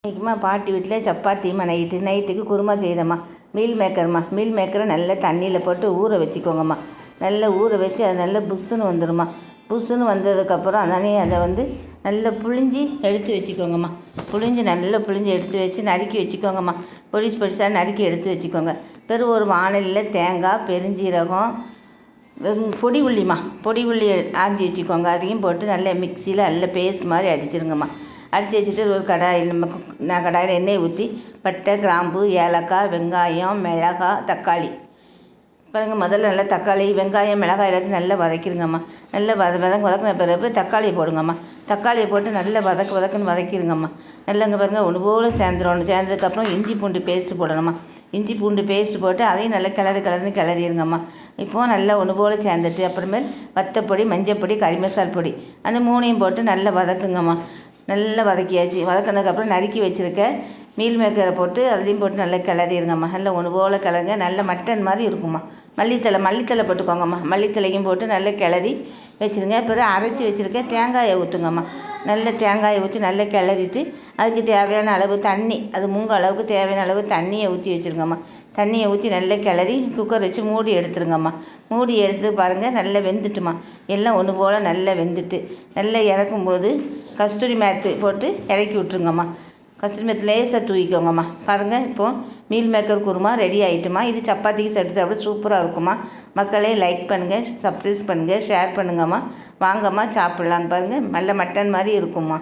இன்றைக்குமா பாட்டி வீட்டில் சப்பாத்திம்மா நைட்டுக்கு குருமா செய்தம்மா. மீல் மேக்கரை நல்லா தண்ணியில் போட்டு ஊற வச்சுக்கோங்கம்மா. நல்லா ஊற வச்சு அது நல்லா புஷ்ஷுன்னு வந்துடும்மா. புஷ்ஷுன்னு வந்ததுக்கப்புறம் அதை நல்லா புழிஞ்சி எடுத்து வச்சுக்கோங்கம்மா. நல்லா புழிஞ்சி எடுத்து வச்சு நறுக்கி வச்சுக்கோங்கம்மா. பொடிசாக நறுக்கி எடுத்து வச்சுக்கோங்க. பிறகு ஒரு வாணலியில் தேங்காய், பெருஞ்சீரகம், பொடி உள்ளி ஆஞ்சி வச்சுக்கோங்க. அதையும் போட்டு நல்லா மிக்சியில் நல்லா பேஸ்ட் மாதிரி அடிச்சிருங்கம்மா. அடித்து வச்சுட்டு ஒரு கடாயில் எண்ணெய் ஊற்றி பட்டை, கிராம்பு, ஏலக்காய், வெங்காயம், மிளகாய், தக்காளி பாருங்கள். முதல்ல நல்லா தக்காளி, வெங்காயம், மிளகாய் எல்லாத்தையும் நல்லா வதக்கிடுங்கம்மா. நல்லா வதக்கின பிறகு தக்காளியை போடுங்கம்மா. தக்காளியை போட்டு நல்லா வதக்குன்னு வதக்கிடுங்கம்மா. நல்லா இங்கே பாருங்கள் ஒன்று போல் சேர்ந்ததுக்கப்புறம் இஞ்சி பூண்டு பேஸ்ட்டு போடணும்மா. இஞ்சி பூண்டு பேஸ்ட்டு போட்டு அதையும் நல்லா கிளறிடுங்கம்மா. இப்போது நல்லா ஒன்று போல் சேர்ந்துட்டு அப்புறமேல் வத்தப்பொடி, மஞ்சப்பொடி, கறி மசால் பொடி அந்த மூணையும் போட்டு நல்லா வதக்குங்கம்மா. நல்லா வதக்கியாச்சு. வதக்கினதுக்கப்புறம் நறுக்கி வச்சுருக்க மீல் மேக்கரை போட்டு அதையும் போட்டு நல்லா கிளறிடுங்கம்மா. நல்லா ஒன்று போல் கிளறுங்க. நல்ல மட்டன் மாதிரி இருக்கும்மா. மல்லித்தலை போட்டுக்கோங்கம்மா. மல்லித்தலையும் போட்டு நல்லா கிளறி வச்சுருங்க. பிறகு அரைச்சி வச்சுருக்க தேங்காயை ஊற்றுங்கம்மா. நல்ல தேங்காயை ஊற்றி நல்லா கிளறிட்டு அதுக்கு தேவையான அளவு தண்ணி, அது முங்க அளவுக்கு தேவையான அளவு தண்ணியை ஊற்றி வச்சுருங்கம்மா. தண்ணியை ஊற்றி நல்லா கிளறி குக்கர் வச்சு மூடி எடுத்துருங்கம்மா. மூடி எடுத்து பாருங்கள் நல்லா வெந்துட்டுமா. எல்லாம் ஒன்று போல் நல்லா வெந்துட்டு நல்லா இறக்கும்போது கஸ்தூரி மேத்து போட்டு இறக்கி விட்ருங்கம்மா. கஸ்தூரி மேத்து லேசாக தூக்கிக்கோங்கம்மா. பாருங்கள் இப்போது மீல் மேக்கர் குருமா ரெடி ஆகிட்டுமா. இது சப்பாத்திக்கு சாப்பிட சூப்பராக இருக்குமா. மக்களே லைக் பண்ணுங்கள், சப்ஸ்கிரைப் பண்ணுங்கள், ஷேர் பண்ணுங்கம்மா. வாங்கம்மா சாப்பிட்லான்னு பாருங்கள். நல்ல மட்டன் மாதிரி இருக்கும்மா.